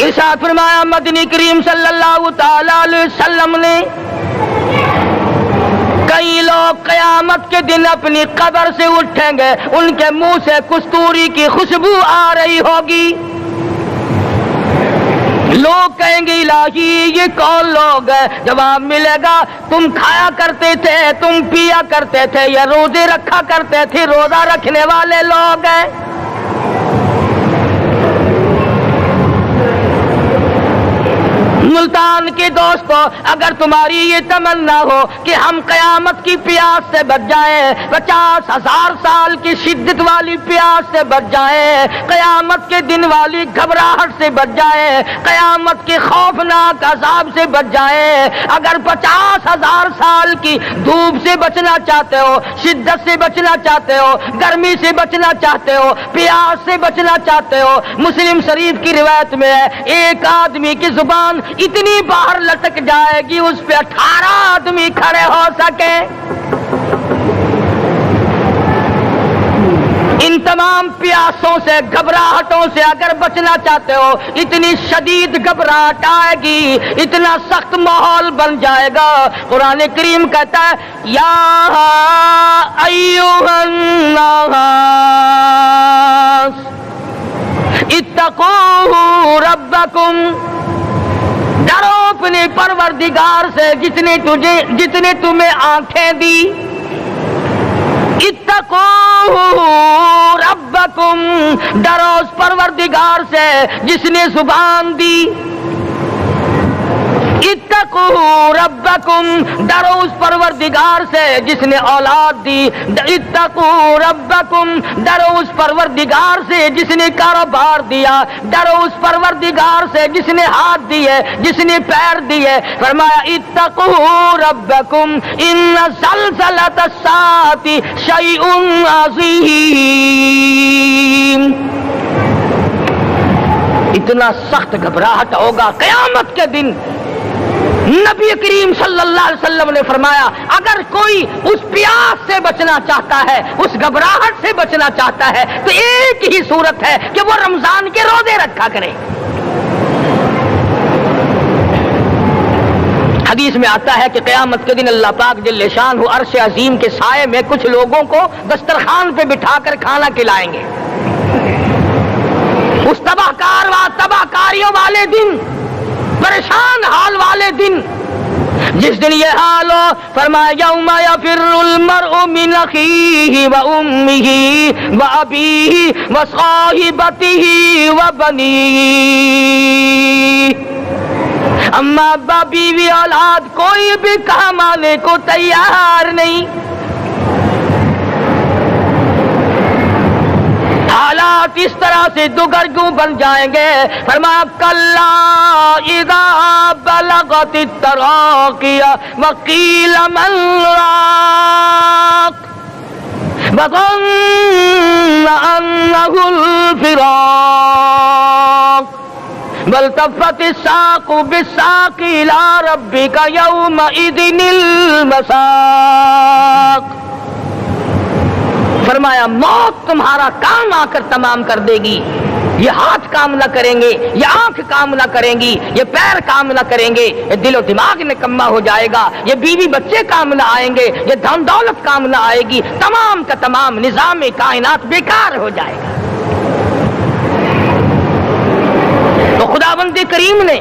ارشاد فرمایا مدنی کریم صلی اللہ تعالی علیہ وسلم نے کئی لوگ قیامت کے دن اپنی قبر سے اٹھیں گے، ان کے منہ سے کستوری کی خوشبو آ رہی ہوگی، لوگ کہیں گے الہی یہ کون لوگ ہیں؟ جواب ملے گا تم کھایا کرتے تھے، تم پیا کرتے تھے، یا روزے رکھا کرتے تھے، روزہ رکھنے والے لوگ ہیں۔ ملتان کے دوستو، اگر تمہاری یہ تمنا ہو کہ ہم قیامت کی پیاس سے بچ جائیں، 50,000 سال کی شدت والی پیاس سے بچ جائیں، قیامت کے دن والی گھبراہٹ سے بچ جائیں، قیامت کے خوفناک عذاب سے بچ جائیں، اگر 50,000 سال کی دھوپ سے بچنا چاہتے ہو، شدت سے بچنا چاہتے ہو، گرمی سے بچنا چاہتے ہو، پیاس سے بچنا چاہتے ہو، مسلم شریف کی روایت میں ہے ایک آدمی کی زبان اتنی باہر لٹک جائے گی اس پہ 18 آدمی کھڑے ہو سکے۔ ان تمام پیاسوں سے، گھبراہٹوں سے اگر بچنا چاہتے ہو، اتنی شدید گھبراہٹ آئے گی، اتنا سخت ماحول بن جائے گا۔ قرآن کریم کہتا ہے یا ایھا الناس اتقوا ربکم، ڈرو اپنے پروردگار سے جتنے تمہیں آنکھیں دی، اتقوا ربکم، ڈرو اس پروردگار سے جس نے زبان دی، اتقوا ربکم، ڈرو اس پروردگار سے جس نے اولاد دی، اتقوا ربکم، ڈرو اس پروردگار سے جس نے کاروبار دیا، ڈرو اس پروردگار سے جس نے ہاتھ دیے، جس نے پیر دیے۔ فرمایا اتقوا ربکم ان زلزلۃ الساعۃ شیء عظیم، اتنا سخت گھبراہٹ ہوگا قیامت کے دن۔ نبی کریم صلی اللہ علیہ وسلم نے فرمایا اگر کوئی اس پیاس سے بچنا چاہتا ہے، اس گھبراہٹ سے بچنا چاہتا ہے، تو ایک ہی صورت ہے کہ وہ رمضان کے روزے رکھا کرے۔ حدیث میں آتا ہے کہ قیامت کے دن اللہ پاک جل شان عرش عظیم کے سائے میں کچھ لوگوں کو دسترخوان پہ بٹھا کر کھانا کھلائیں گے۔ اس تباہ کاریوں والے دن، پریشان حال والے دن، جس دن یہ حال ہو، فرمایا یوم یفر المرء من اخیہ و امہ و ابیہ و صاحبتہ و بنیہ، اما ابا بیوی اولاد کوئی بھی کام آنے کو تیار نہیں۔ حالات اس طرح سے دگرگوں بن جائیں گے۔ فرمایا کلا اذا بلغت التراقی وقیل من راق وظن انہ الفراق والتفت الساق بالساق الى ربک یومئذ المساق۔ فرمایا موت تمہارا کام آ کر تمام کر دے گی، یہ ہاتھ کام نہ کریں گے، یہ آنکھ کام نہ کریں گی، یہ پیر کام نہ کریں گے، یہ دل و دماغ نکما ہو جائے گا، یہ بیوی بچے کام نہ آئیں گے، یہ دھن دولت کام نہ آئے گی، تمام کا تمام نظام کائنات بیکار ہو جائے گا۔ تو خداوند کریم نے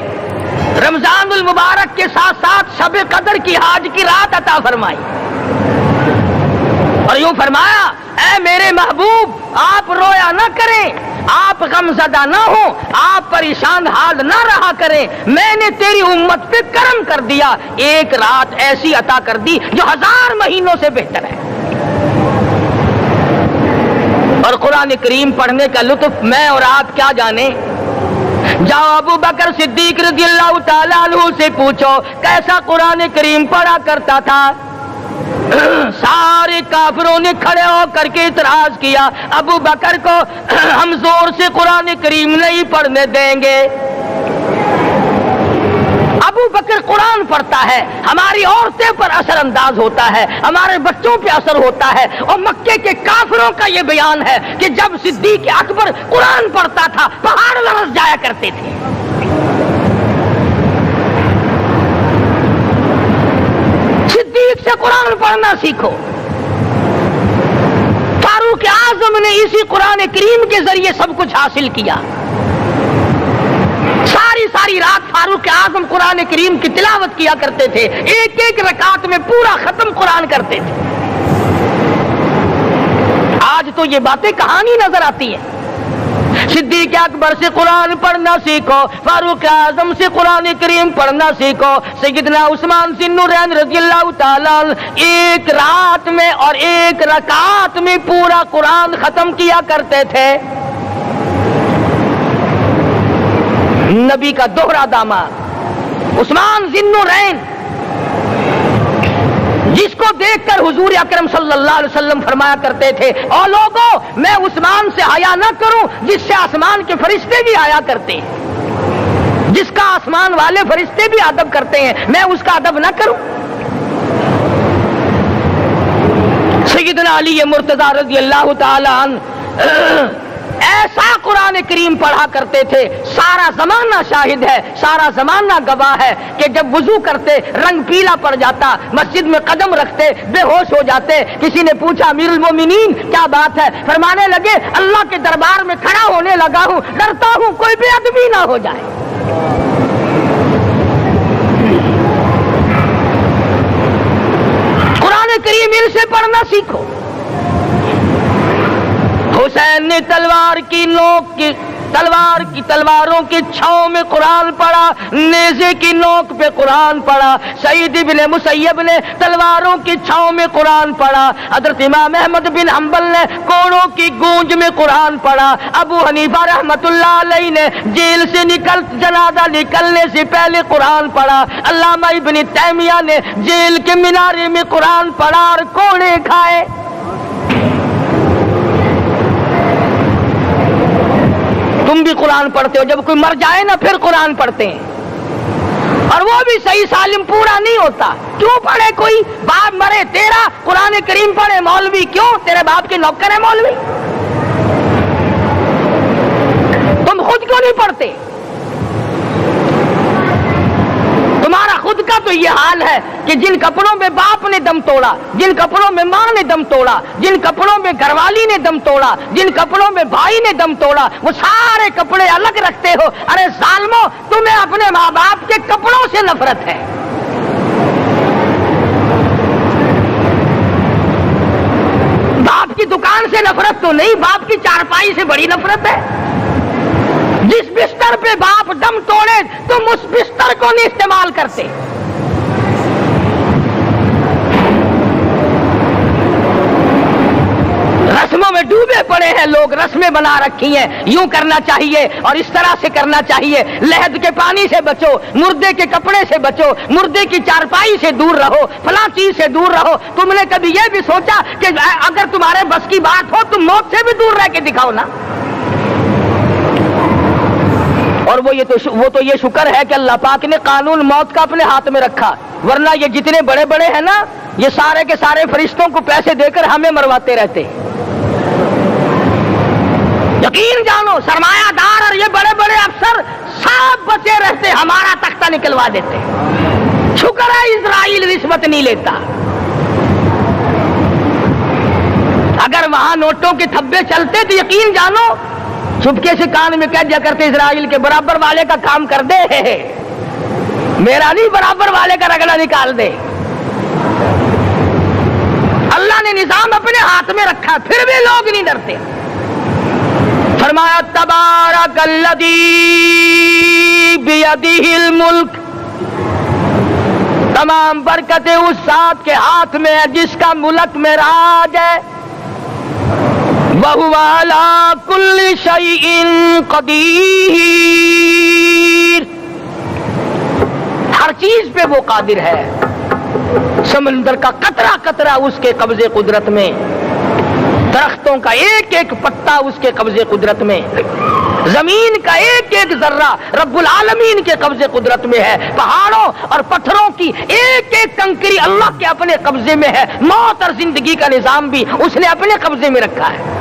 رمضان المبارک کے ساتھ ساتھ شب قدر کی حج کی رات عطا فرمائی، اور یوں فرمایا اے میرے محبوب آپ رویا نہ کریں، آپ غم زدہ نہ ہوں، آپ پریشان حال نہ رہا کریں، میں نے تیری امت پہ کرم کر دیا، ایک رات ایسی عطا کر دی جو 1000 مہینوں سے بہتر ہے۔ اور قرآن کریم پڑھنے کا لطف میں اور آپ کیا جانے۔ جاؤ ابو بکر صدیق رضی اللہ تعالیٰ عنہ سے پوچھو کیسا قرآن کریم پڑھا کرتا تھا۔ سارے کافروں نے کھڑے ہو کر کے اعتراض کیا ابو بکر کو ہم زور سے قرآن کریم نہیں پڑھنے دیں گے۔ ابو ابو بکر قرآن پڑھتا ہے، ہماری عورتیں پر اثر انداز ہوتا ہے، ہمارے بچوں پہ اثر ہوتا ہے. اور مکے کے کافروں کا یہ بیان ہے کہ جب صدیق اکبر قرآن پڑھتا تھا پہاڑ لرز جایا کرتے تھے. صدیق سے قرآن پڑھنا سیکھو. فاروق اعظم نے اسی قرآن کریم کے ذریعے سب کچھ حاصل کیا. ساری رات فاروق اعظم قرآن کریم کی تلاوت کیا کرتے تھے، ایک ایک رکعت میں پورا ختم قرآن کرتے تھے. آج تو یہ باتیں کہانی نظر آتی ہیں. صدیق اکبر سے قرآن پڑھنا سیکھو، فاروق اعظم سے قرآن کریم پڑھنا سیکھو. سیدنا عثمان ذی النورین رضی اللہ تعالیٰ ایک رات میں اور ایک رکعت میں پورا قرآن ختم کیا کرتے تھے. نبی کا دوہرا داماد عثمان ذی النورین، جس کو دیکھ کر حضور اکرم صلی اللہ علیہ وسلم فرمایا کرتے تھے او لوگوں میں عثمان سے حیا نہ کروں جس سے آسمان کے فرشتے بھی حیا کرتے ہیں، جس کا آسمان والے فرشتے بھی ادب کرتے ہیں، میں اس کا ادب نہ کروں. سیدنا علی مرتضی رضی اللہ تعالی عنہ ایسا قرآن کریم پڑھا کرتے تھے، سارا زمانہ شاہد ہے، سارا زمانہ گواہ ہے کہ جب وضو کرتے رنگ پیلا پڑ جاتا، مسجد میں قدم رکھتے بے ہوش ہو جاتے. کسی نے پوچھا امیر المومنین کیا بات ہے؟ فرمانے لگے اللہ کے دربار میں کھڑا ہونے لگا ہوں، ڈرتا ہوں کوئی بے ادبی نہ ہو جائے. قرآن کریم ان سے پڑھنا سیکھو. حسین نے تلواروں کی چھاؤں میں قرآن پڑھا، نیزے کی نوک پہ قرآن پڑھا. سعید ابن مسیب نے تلواروں کی چھاؤں میں قرآن پڑھا. حضرت امام احمد بن حنبل نے کوڑوں کی گونج میں قرآن پڑھا. ابو حنیفہ رحمت اللہ علیہ نے جیل سے جنازہ نکلنے سے پہلے قرآن پڑھا. علامہ ابن تیمیہ نے جیل کے مینارے میں قرآن پڑھا اور کوڑے کھائے. تم بھی قرآن پڑھتے ہو، جب کوئی مر جائے نا پھر قرآن پڑھتے ہیں، اور وہ بھی صحیح سالم پورا نہیں ہوتا. کیوں پڑھے؟ کوئی باپ مرے تیرا قرآن کریم پڑھے مولوی، کیوں؟ تیرے باپ کے نوکر ہے مولوی. تم خود کیوں نہیں پڑھتے؟ تمہارا خود کا تو یہ حال ہے کہ جن کپڑوں میں باپ نے دم توڑا، جن کپڑوں میں ماں نے دم توڑا، جن کپڑوں میں گھر والی نے دم توڑا، جن کپڑوں میں بھائی نے دم توڑا، وہ سارے کپڑے الگ رکھتے ہو. ارے ظالمو، تمہیں اپنے ماں باپ کے کپڑوں سے نفرت ہے. باپ کی دکان سے نفرت تو نہیں، باپ کی چارپائی سے بڑی نفرت ہے. جس بستر پہ باپ دم توڑے تم اس بستر کو نہیں استعمال کرتے. رسموں میں ڈوبے پڑے ہیں لوگ، رسمیں بنا رکھی ہیں، یوں کرنا چاہیے اور اس طرح سے کرنا چاہیے. لہد کے پانی سے بچو، مردے کے کپڑے سے بچو، مردے کی چارپائی سے دور رہو، فلاں چیز سے دور رہو. تم نے کبھی یہ بھی سوچا کہ اگر تمہارے بس کی بات ہو تم موت سے بھی دور رہ کے دکھاؤ نا. اور وہ تو یہ شکر ہے کہ اللہ پاک نے قانون موت کا اپنے ہاتھ میں رکھا، ورنہ یہ جتنے بڑے بڑے ہیں نا یہ سارے کے سارے فرشتوں کو پیسے دے کر ہمیں مرواتے رہتے. یقین جانو سرمایہ دار اور یہ بڑے بڑے افسر سب بچے رہتے، ہمارا تختہ نکلوا دیتے. شکر ہے اسرائیل رشوت نہیں لیتا. اگر وہاں نوٹوں کے تھبے چلتے تو یقین جانو چپکے سے کان میں کہہ دیا کرتے اسرائیل کے برابر والے کا کام کر دے، میرا نہیں برابر والے کا رگڑا نکال دے. اللہ نے نظام اپنے ہاتھ میں رکھا پھر بھی لوگ نہیں ڈرتے. فرمایا تبارک الذی بیدہ الملک، تمام برکتیں اس ذات کے ہاتھ میں ہے جس کا ملک میں راج ہے. وَهُوَ عَلَى كُلِّ شَيْءٍ قَدِيرٌ، ہر چیز پہ وہ قادر ہے. سمندر کا قطرہ قطرہ اس کے قبضے قدرت میں، درختوں کا ایک ایک پتا اس کے قبضے قدرت میں. زمین کا ایک ایک ذرہ رب العالمین کے قبضے قدرت میں ہے. پہاڑوں اور پتھروں کی ایک ایک کنکری اللہ کے اپنے قبضے میں ہے. موت اور زندگی کا نظام بھی اس نے اپنے قبضے میں رکھا ہے.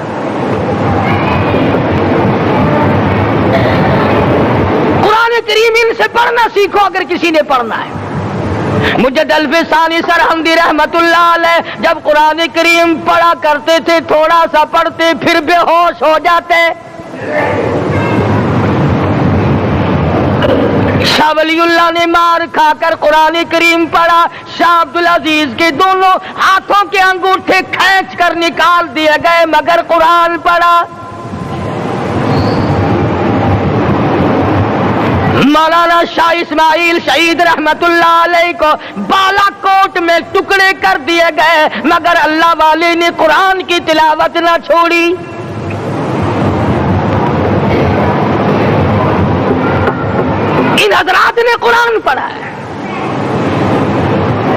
قرآن کریم ان سے پڑھنا سیکھو اگر کسی نے پڑھنا ہے. مجد الفسانی سرہندی رحمت اللہ علیہ جب قرآن کریم پڑھا کرتے تھے تھوڑا سا پڑھتے پھر بے ہوش ہو جاتے. شاہ ولی اللہ نے مار کھا کر قرآن کریم پڑھا. شاہ عبدالعزیز کے دونوں ہاتھوں کے انگوٹھے کھینچ کر نکال دیے گئے مگر قرآن پڑھا. مولانا شاہ اسماعیل شہید رحمت اللہ علیہ کو بالا کوٹ میں ٹکڑے کر دیے گئے مگر اللہ والے نے قرآن کی تلاوت نہ چھوڑی. ان حضرات نے قرآن پڑھا ہے.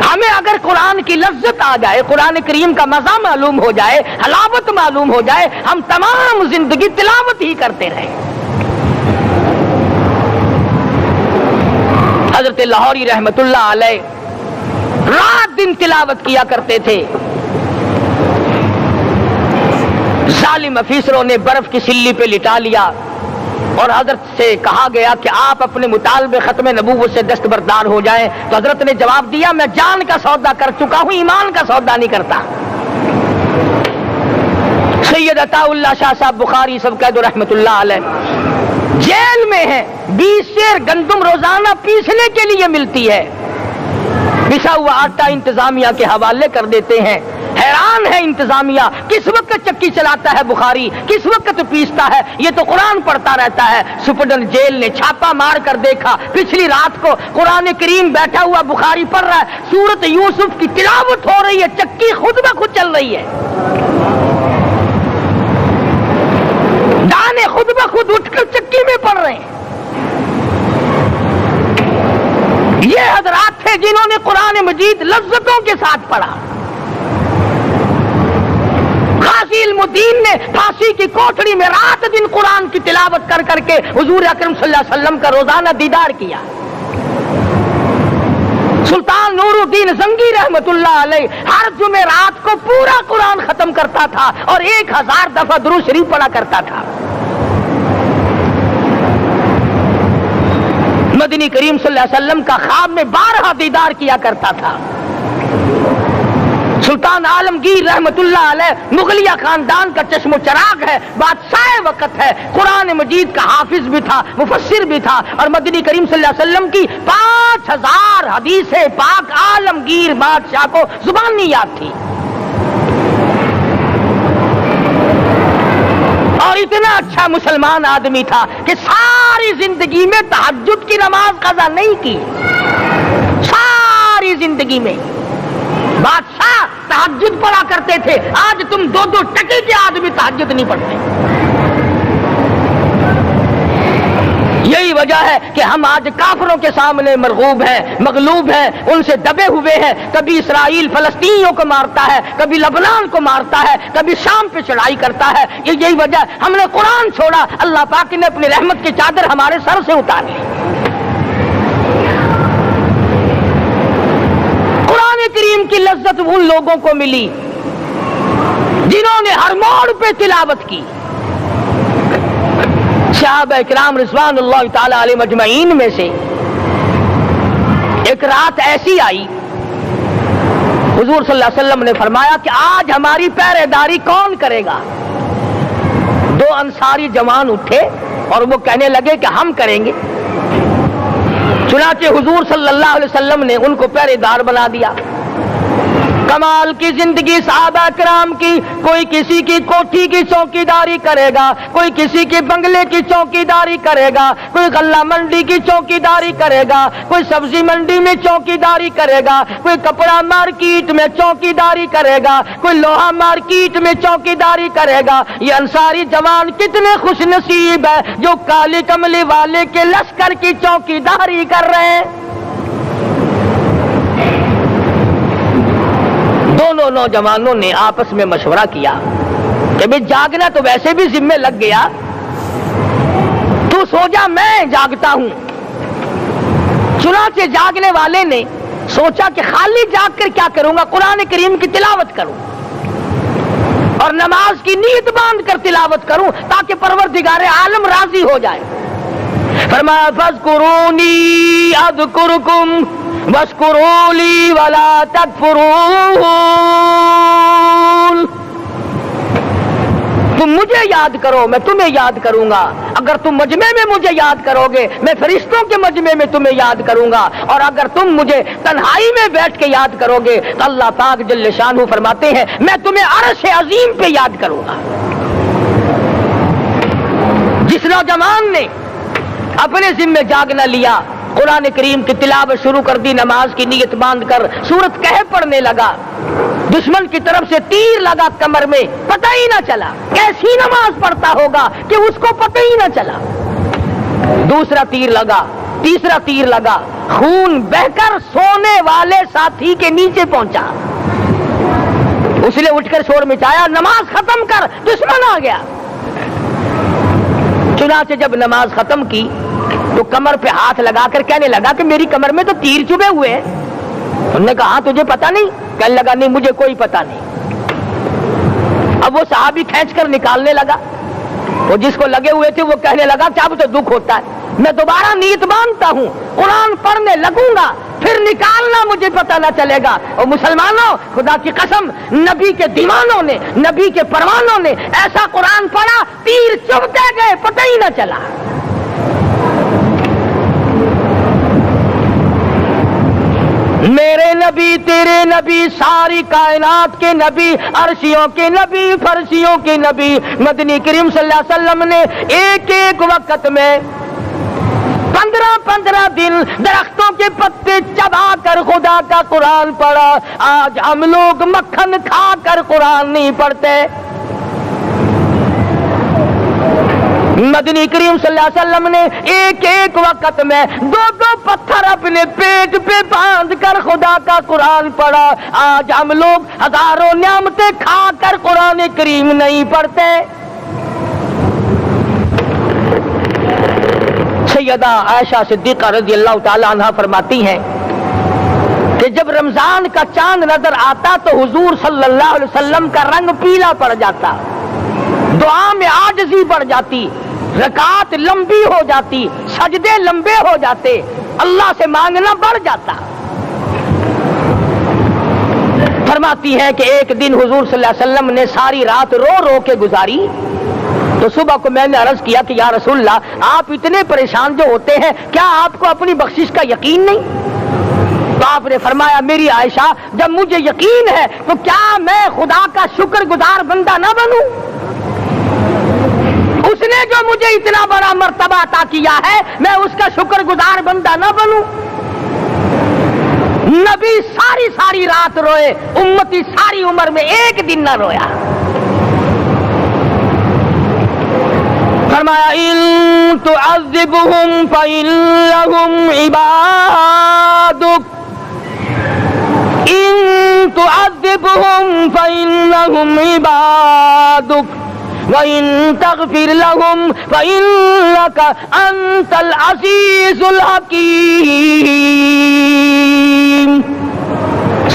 ہمیں اگر قرآن کی لذت آ جائے, قرآن کریم کا مزہ معلوم ہو جائے, حلاوت معلوم ہو جائے, ہم تمام زندگی تلاوت ہی کرتے رہیں. حضرت لاہوری رحمت اللہ علیہ رات دن تلاوت کیا کرتے تھے. ظالم افیسروں نے برف کی سلی پہ لٹا لیا اور حضرت سے کہا گیا کہ آپ اپنے مطالبے ختم نبوت سے دستبردار ہو جائیں. تو حضرت نے جواب دیا میں جان کا سودا کر چکا ہوں, ایمان کا سودا نہیں کرتا. سید عطا اللہ شاہ صاحب بخاری سب قید رحمت اللہ علیہ جیل میں ہے. 20 سیر گندم روزانہ پیسنے کے لیے ملتی ہے. پسا ہوا آٹا انتظامیہ کے حوالے کر دیتے ہیں. حیران ہے انتظامیہ کس وقت چکی چلاتا ہے بخاری, کس وقت پیستا ہے, یہ تو قرآن پڑھتا رہتا ہے. سپرڈنٹ جیل نے چھاپا مار کر دیکھا پچھلی رات کو قرآن کریم بیٹھا ہوا بخاری پڑھ رہا ہے, سورت یوسف کی تلاوت ہو رہی ہے, چکی خود بخود چل رہی ہے, دانے خود بخود اٹھ کر چکی میں پڑھ رہے ہیں. یہ حضرات تھے جنہوں نے قرآن مجید لذتوں کے ساتھ پڑھا. غازی علم الدین نے پھانسی کی کوٹڑی میں رات دن قرآن کی تلاوت کر کر کے حضور اکرم صلی اللہ علیہ وسلم کا روزانہ دیدار کیا. سلطان نور الدین زنگی رحمت اللہ علیہ ہر جمعرات کو پورا قرآن ختم کرتا تھا اور 1000 دفعہ درود شریف پڑھا کرتا تھا. مدنی کریم صلی اللہ علیہ وسلم کا خواب میں 12 دیدار کیا کرتا تھا. سلطان عالمگیر رحمت اللہ علیہ مغلیہ خاندان کا چشم و چراغ ہے, بادشاہ وقت ہے, قرآن مجید کا حافظ بھی تھا, مفسر بھی تھا, اور مدنی کریم صلی اللہ علیہ وسلم کی 5000 حدیث پاک عالمگیر بادشاہ کو زبان نہیں یاد تھی. اور اتنا اچھا مسلمان آدمی تھا کہ ساری زندگی میں تہجد کی نماز قضا نہیں کی. ساری زندگی میں بادشاہ تہجد پڑھا کرتے تھے. آج تم 2 ٹکے کے آدمی تہجد نہیں پڑھتے. یہی وجہ ہے کہ ہم آج کافروں کے سامنے مرغوب ہیں, مغلوب ہیں, ان سے دبے ہوئے ہیں. کبھی اسرائیل فلسطینیوں کو مارتا ہے, کبھی لبنان کو مارتا ہے, کبھی شام پہ چڑھائی کرتا ہے. یہی وجہ ہم نے قرآن چھوڑا, اللہ پاک نے اپنی رحمت کی چادر ہمارے سر سے اتاری. قرآن کریم کی لذت ان لوگوں کو ملی جنہوں نے ہر موڑ پہ تلاوت کی. صحابہ اکرام رضوان اللہ تعالی علیہ مجمعین میں سے ایک رات ایسی آئی, حضور صلی اللہ علیہ وسلم نے فرمایا کہ آج ہماری پہرے داری کون کرے گا. 2 انصاری جوان اٹھے اور وہ کہنے لگے کہ ہم کریں گے. چنانچہ حضور صلی اللہ علیہ وسلم نے ان کو پہرے دار بنا دیا. کمال کی زندگی صحابہ کرام کی. کوئی کسی کی کوٹھی کی چوکیداری کرے گا, کوئی کسی کے بنگلے کی چوکیداری کرے گا, کوئی غلہ منڈی کی چوکیداری کرے گا, کوئی سبزی منڈی میں چوکیداری کرے گا, کوئی کپڑا مارکیٹ میں چوکیداری کرے گا, کوئی لوہا مارکیٹ میں چوکیداری کرے گا. یہ انصاری جوان کتنے خوش نصیب ہے جو کالی کملی والے کے لشکر کی چوکیداری کر رہے ہیں. دونوں نوجوانوں نے آپس میں مشورہ کیا کہ بھئی جاگنا تو ویسے بھی ذمہ لگ گیا, تو سو جا میں جاگتا ہوں۔ چنانچہ جاگنے والے نے سوچا کہ خالی جاگ کر کیا کروں گا، قرآن کریم کی تلاوت کروں اور نماز کی نیت باندھ کر تلاوت کروں تاکہ پروردگار عالم راضی ہو جائے۔ فرمایا فاذکرونی اذکرکم واشکروا لی ولا تکفرون، تم مجھے یاد کرو میں تمہیں یاد کروں گا، اگر تم مجمع میں مجھے یاد کرو گے میں فرشتوں کے مجمع میں تمہیں یاد کروں گا، اور اگر تم مجھے تنہائی میں بیٹھ کے یاد کرو گے تو اللہ پاک جل شانہ فرماتے ہیں میں تمہیں عرش عظیم پہ یاد کروں گا۔ جس نوجوان نے اپنے ذمہ جاگنا لیا، قرآن کریم کی تلاوت شروع کر دی، نماز کی نیت باندھ کر سورت کہف پڑھنے لگا، دشمن کی طرف سے تیر لگا کمر میں، پتہ ہی نہ چلا کیسی نماز پڑھتا ہوگا کہ اس کو پتہ ہی نہ چلا۔ دوسرا تیر لگا، تیسرا تیر لگا، خون بہ کر سونے والے ساتھی کے نیچے پہنچا، اس نے اٹھ کر شور مچایا نماز ختم کر دشمن آ گیا۔ چنانچہ جب نماز ختم کی تو کمر پہ ہاتھ لگا کر کہنے لگا کہ میری کمر میں تو تیر چبھے ہوئے ہیں۔ انہوں نے کہا تجھے پتا نہیں؟ کہنے لگا نہیں مجھے کوئی پتا نہیں۔ اب وہ صحابی کھینچ کر نکالنے لگا، وہ جس کو لگے ہوئے تھے وہ کہنے لگا کیا مجھے دکھ ہوتا ہے، میں دوبارہ نیت باندھتا ہوں، قرآن پڑھنے لگوں گا، پھر نکالنا مجھے پتہ نہ چلے گا۔ اور مسلمانوں خدا کی قسم نبی کے دیوانوں نے، نبی کے پروانوں نے ایسا قرآن پڑھا تیر چبھتے گئے پتہ ہی نہ چلا۔ میرے نبی تیرے نبی ساری کائنات کے نبی، عرشیوں کے نبی فرشیوں کے نبی مدنی کریم صلی اللہ علیہ وسلم نے ایک ایک وقت میں 15 دن درختوں کے پتے چبا کر خدا کا قرآن پڑھا۔ آج ہم لوگ مکھن کھا کر قرآن نہیں پڑھتے۔ مدنی کریم صلی اللہ علیہ وسلم نے ایک ایک وقت میں 2 پتھر اپنے پیٹ پہ باندھ کر خدا کا قرآن پڑھا۔ آج ہم لوگ ہزاروں نعمتیں کھا کر قرآن کریم نہیں پڑھتے۔ سیدہ عائشہ صدیقہ رضی اللہ تعالی عنہ فرماتی ہیں کہ جب رمضان کا چاند نظر آتا تو حضور صلی اللہ علیہ وسلم کا رنگ پیلا پڑ جاتا، دعا میں عاجزی بڑھ جاتی، رکعت لمبی ہو جاتی، سجدے لمبے ہو جاتے، اللہ سے مانگنا بڑھ جاتا۔ فرماتی ہے کہ ایک دن حضور صلی اللہ علیہ وسلم نے ساری رات رو رو کے گزاری، تو صبح کو میں نے عرض کیا کہ یا رسول اللہ آپ اتنے پریشان جو ہوتے ہیں کیا آپ کو اپنی بخشش کا یقین نہیں؟ تو آپ نے فرمایا میری عائشہ جب مجھے یقین ہے تو کیا میں خدا کا شکر گزار بندہ نہ بنوں؟ اس نے جو مجھے اتنا بڑا مرتبہ عطا کیا ہے میں اس کا شکر گزار بندہ نہ بنوں؟ نبی ساری رات روئے، امتی ساری عمر میں ایک دن نہ رویا۔ فرمایا ان تعذبهم فإنهم عبادك، ان تعذبهم فإنهم عبادك وَإِن تَغْفِرْ لَهُمْ فَإِنَّكَ أَنْتَ الْعَزِيزُ الْحَكِيمُ۔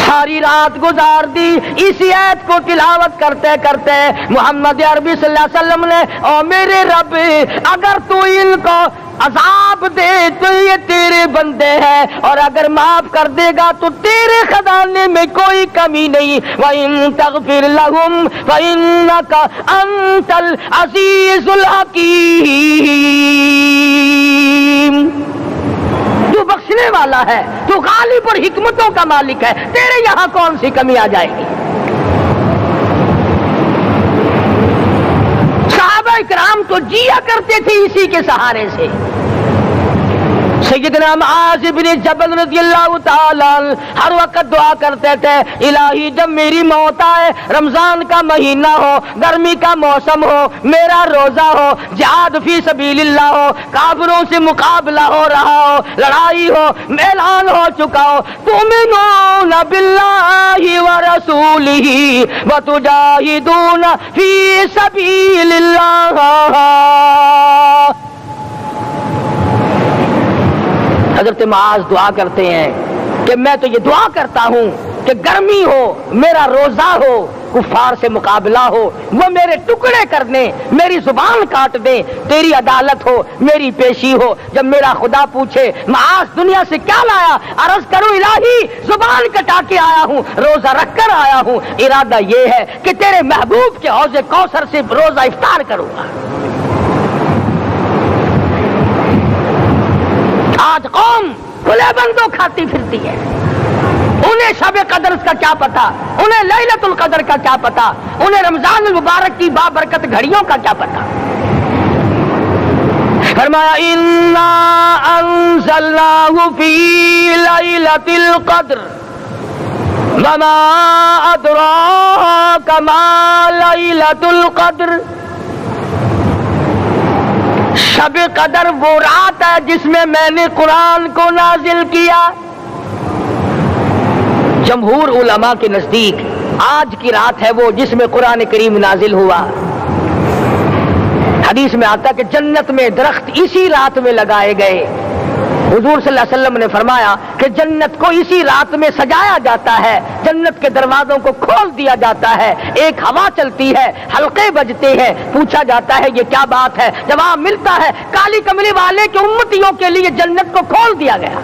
ساری رات گزار دی اسی آیت کو تلاوت کرتے کرتے محمد عربی صلی اللہ علیہ وسلم نے او میرے رب اگر تو ان کو عذاب دے تو یہ تیرے بندے ہیں، اور اگر معاف کر دے گا تو تیرے خزانے میں کوئی کمی نہیں۔ وَإِن تَغْفِرْ لَهُمْ فَإِنَّكَ أَنْتَ الْعَزِيزُ الْحَكِيمُ۔ تو بخشنے والا ہے، تو غالب اور حکمتوں کا مالک ہے، تیرے یہاں کون سی کمی آ جائے گی؟ صحابہ کرام تو جیا کرتے تھے اسی کے سہارے سے۔ سیدنا معاذ بن جبل رضی اللہ تعالیٰ ہر وقت دعا کرتے تھے الہی جب میری موت آئے، رمضان کا مہینہ ہو، گرمی کا موسم ہو، میرا روزہ ہو، جہاد فی سبیل اللہ ہو، کافروں سے مقابلہ ہو رہا ہو، لڑائی ہو، اعلان ہو چکا ہو، تؤمنون باللہ ورسولہ وتجاہدون فی سبیل اللہ، حضرت معاذ دعا کرتے ہیں کہ میں تو یہ دعا کرتا ہوں کہ گرمی ہو، میرا روزہ ہو، کفار سے مقابلہ ہو، وہ میرے ٹکڑے کر دیں، میری زبان کاٹ دیں، تیری عدالت ہو، میری پیشی ہو، جب میرا خدا پوچھے معاذ دنیا سے کیا لایا، عرض کروں الہی زبان کٹا کے آیا ہوں، روزہ رکھ کر آیا ہوں، ارادہ یہ ہے کہ تیرے محبوب کے حوض کوثر سے روزہ افطار کروں گا۔ آج قوم کھلے بندوں کھاتی پھرتی ہے، انہیں شب قدر کا کیا پتا، انہیں لیلۃ القدر کا کیا پتا، انہیں رمضان المبارک کی بابرکت گھڑیوں کا کیا پتا۔ فرمایا انا انزلناہ فی لیلۃ القدر وما ادراک ما لیلۃ القدر۔ شب قدر وہ رات ہے جس میں نے قرآن کو نازل کیا۔ جمہور علماء کے نزدیک آج کی رات ہے وہ جس میں قرآن کریم نازل ہوا۔ حدیث میں آتا ہے کہ جنت میں درخت اسی رات میں لگائے گئے۔ حضور صلی اللہ علیہ وسلم نے فرمایا کہ جنت کو اسی رات میں سجایا جاتا ہے، جنت کے دروازوں کو کھول دیا جاتا ہے، ایک ہوا چلتی ہے، حلقے بجتے ہیں، پوچھا جاتا ہے یہ کیا بات ہے، جواب ملتا ہے کالی کملی والے کے امتیوں کے لیے جنت کو کھول دیا گیا۔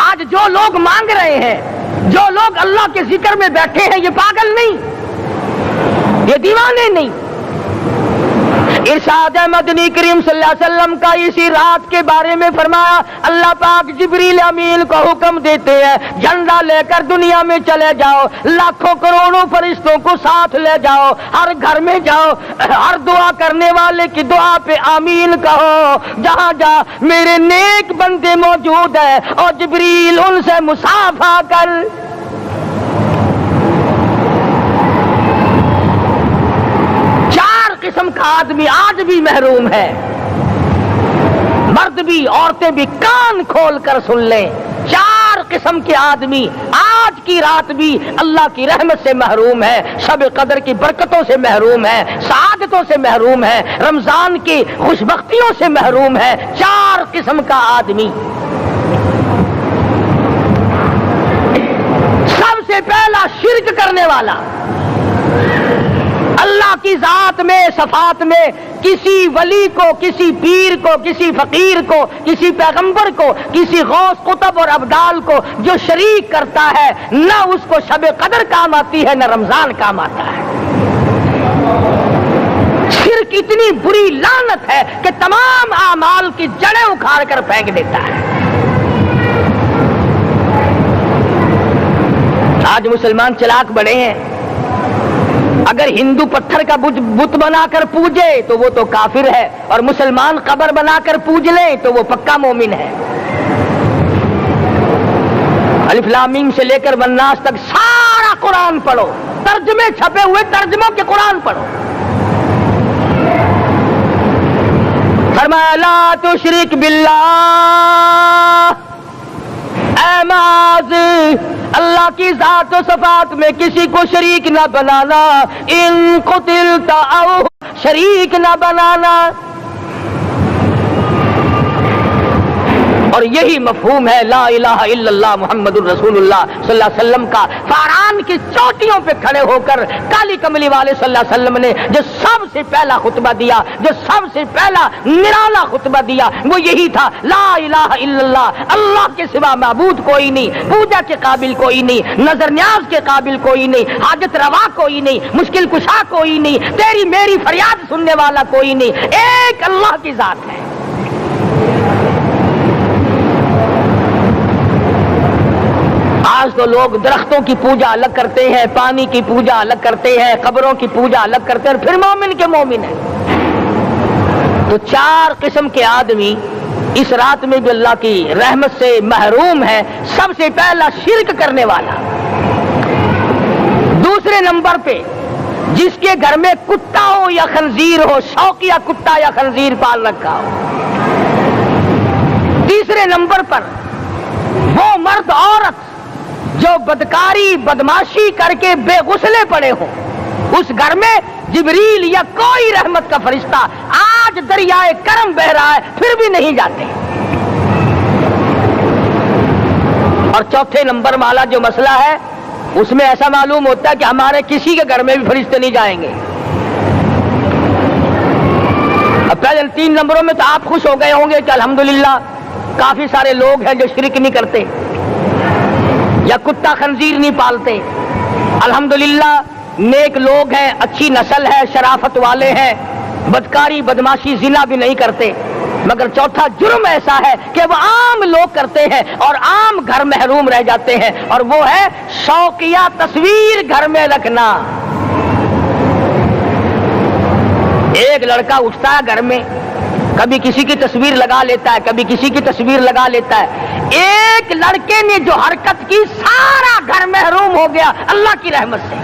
آج جو لوگ مانگ رہے ہیں، جو لوگ اللہ کے ذکر میں بیٹھے ہیں، یہ پاگل نہیں، یہ دیوانے نہیں۔ ارشاد مدنی کریم صلی اللہ علیہ وسلم کا اسی رات کے بارے میں فرمایا، اللہ پاک جبریل امین کو حکم دیتے ہیں جھنڈا لے کر دنیا میں چلے جاؤ، لاکھوں کروڑوں فرشتوں کو ساتھ لے جاؤ، ہر گھر میں جاؤ، ہر دعا کرنے والے کی دعا پہ آمین کہو، جہاں جا میرے نیک بندے موجود ہیں، اور جبریل ان سے مصافحہ کر۔ قسم کا آدمی آج بھی محروم ہے، مرد بھی عورتیں بھی کان کھول کر سن لیں، چار قسم کے آدمی آج کی رات بھی اللہ کی رحمت سے محروم ہے، شب قدر کی برکتوں سے محروم ہے، سعادتوں سے محروم ہے، رمضان کی خوشبختیوں سے محروم ہے۔ چار قسم کا آدمی۔ سب سے پہلا شرک کرنے والا، اللہ کی ذات میں صفات میں کسی ولی کو، کسی پیر کو، کسی فقیر کو، کسی پیغمبر کو، کسی غوث قطب اور ابدال کو جو شریک کرتا ہے، نہ اس کو شب قدر کام آتی ہے، نہ رمضان کام آتا ہے۔ شرک اتنی بری لعنت ہے کہ تمام اعمال کی جڑیں اکھاڑ کر پھینک دیتا ہے۔ آج مسلمان چلاک بڑے ہیں، اگر ہندو پتھر کا بت بنا کر پوجے تو وہ تو کافر ہے، اور مسلمان قبر بنا کر پوج لیں تو وہ پکا مومن ہے۔ الف لام میم سے لے کر والناس تک سارا قرآن پڑھو، ترجمے چھپے ہوئے ترجموں کے قرآن پڑھو۔ فرمایا لا تشرک باللہ، اے معاذ اللہ کی ذات و صفات میں کسی کو شریک نہ بنانا، ان قتلت او شریک نہ بنانا۔ اور یہی مفہوم ہے لا الہ الا اللہ محمد الرسول اللہ صلی اللہ علیہ وسلم کا۔ فاران کی چوٹیوں پہ کھڑے ہو کر کالی کملی والے صلی اللہ علیہ وسلم نے جو سب سے پہلا خطبہ دیا، جو سب سے پہلا نرالا خطبہ دیا، وہ یہی تھا لا الہ الا اللہ، اللہ کے سوا معبود کوئی نہیں، پوجا کے قابل کوئی نہیں، نظر نیاز کے قابل کوئی نہیں، حاجت روا کوئی نہیں، مشکل کشا کوئی نہیں، تیری میری فریاد سننے والا کوئی نہیں، ایک اللہ کی ذات ہے۔ آج تو لوگ درختوں کی پوجا الگ کرتے ہیں، پانی کی پوجا الگ کرتے ہیں، قبروں کی پوجا الگ کرتے ہیں، اور پھر مومن کے مومن ہیں۔ تو چار قسم کے آدمی اس رات میں بھی اللہ کی رحمت سے محروم ہے۔ سب سے پہلا شرک کرنے والا، دوسرے نمبر پہ جس کے گھر میں کتا ہو یا خنزیر ہو، شوقیہ کتا یا خنزیر پال رکھا ہو، تیسرے نمبر پر وہ مرد عورت جو بدکاری بدماشی کر کے بے غسلے پڑے ہوں، اس گھر میں جبریل یا کوئی رحمت کا فرشتہ آج آج دریائے کرم بہ رہا ہے پھر بھی نہیں جاتے. اور چوتھے نمبر والا جو مسئلہ ہے اس میں ایسا معلوم ہوتا ہے کہ ہمارے کسی کے گھر میں بھی فرشتے نہیں جائیں گے. اب پہلے 3 نمبروں میں تو آپ خوش ہو گئے ہوں گے کہ الحمدللہ کافی سارے لوگ ہیں جو شرک نہیں کرتے یا کتا خنزیر نہیں پالتے. الحمدللہ نیک لوگ ہیں, اچھی نسل ہے, شرافت والے ہیں, بدکاری بدماشی زنا بھی نہیں کرتے. مگر چوتھا جرم ایسا ہے کہ وہ عام لوگ کرتے ہیں اور عام گھر محروم رہ جاتے ہیں, اور وہ ہے شوقیہ تصویر گھر میں رکھنا. ایک لڑکا اٹھتا ہے گھر میں, کبھی کسی کی تصویر لگا لیتا ہے, کبھی کسی کی تصویر لگا لیتا ہے. ایک لڑکے نے جو حرکت کی سارا گھر محروم ہو گیا اللہ کی رحمت سے.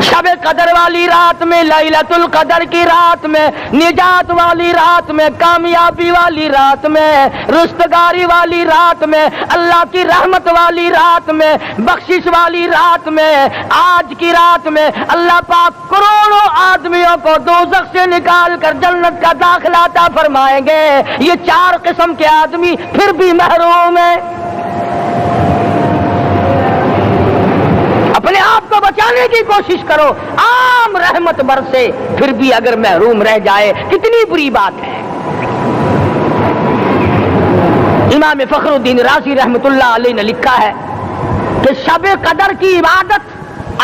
شب قدر والی رات میں, لیلۃ القدر کی رات میں, نجات والی رات میں, کامیابی والی رات میں, رستگاری والی رات میں, اللہ کی رحمت والی رات میں, بخشش والی رات میں, آج کی رات میں اللہ پاک کروڑوں آدمیوں کو دوزخ سے نکال کر جنت کا داخلہ عطا فرمائیں گے. یہ 4 قسم کے آدمی پھر بھی محروم ہیں. اپنے آپ کو بچانے کی کوشش کرو, عام رحمت برسے پھر بھی اگر محروم رہ جائے کتنی بری بات ہے. امام فخر الدین رازی رحمت اللہ علیہ نے لکھا ہے کہ شب قدر کی عبادت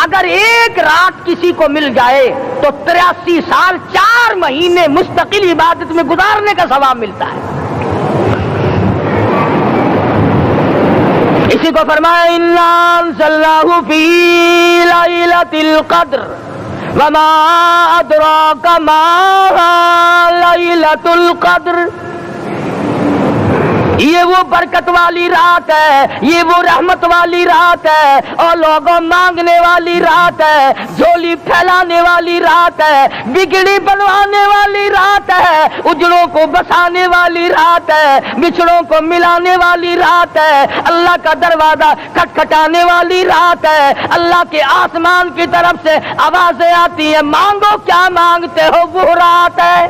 اگر ایک رات کسی کو مل جائے تو 83 سال 4 مہینے مستقل عبادت میں گزارنے کا ثواب ملتا ہے. اسی کو فرمایا انا انزلناہ فی لیلۃ القدر وما ادراک ما لیلۃ القدر. یہ وہ برکت والی رات ہے, یہ وہ رحمت والی رات ہے, اور لوگوں مانگنے والی رات ہے, جھولی پھیلانے والی رات ہے, بگڑی بنوانے والی رات ہے, اجڑوں کو بسانے والی رات ہے, بچھڑوں کو ملانے والی رات ہے, اللہ کا دروازہ کھٹکھٹانے والی رات ہے, اللہ کے آسمان کی طرف سے آوازیں آتی ہیں مانگو کیا مانگتے ہو, وہ رات ہے.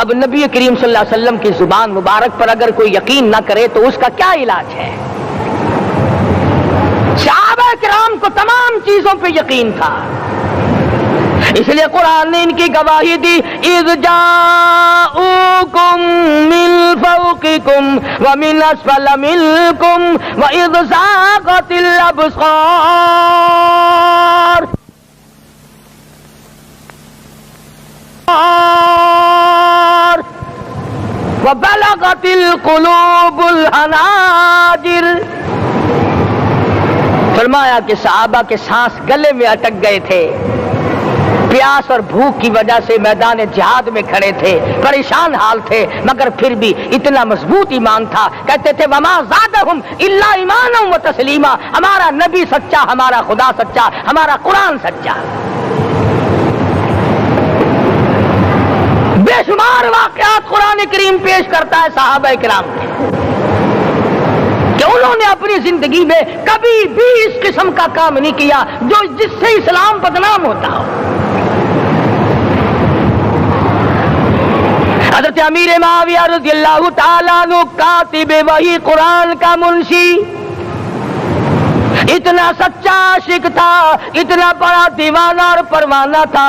اب نبی کریم صلی اللہ علیہ وسلم کی زبان مبارک پر اگر کوئی یقین نہ کرے تو اس کا کیا علاج ہے؟ صحابہ کرام کو تمام چیزوں پہ یقین تھا, اس لیے قرآن نے ان کی گواہی دی اذ جاءوکم من فوقکم ومن اسفل منکم واذ زاغت الابصار وبلغت القلوب الحناجر. فرمایا کہ صحابہ کے سانس گلے میں اٹک گئے تھے, پیاس اور بھوک کی وجہ سے میدان جہاد میں کھڑے تھے, پریشان حال تھے, مگر پھر بھی اتنا مضبوط ایمان تھا. کہتے تھے وما زادہم الا ایمانا و تسلیما, ہمارا نبی سچا, ہمارا خدا سچا, ہمارا قرآن سچا. بے شمار واقعات قرآن کریم پیش کرتا ہے صحابہ کرام کے کہ انہوں نے اپنی زندگی میں کبھی بھی اس قسم کا کام نہیں کیا جو جس سے اسلام بدنام ہوتا ہو. حضرت امیر معاویہ رضی اللہ تعالیٰ عنہ کاتب وحی قرآن کا منشی, اتنا سچا عاشق تھا, اتنا بڑا دیوانہ اور پروانہ تھا.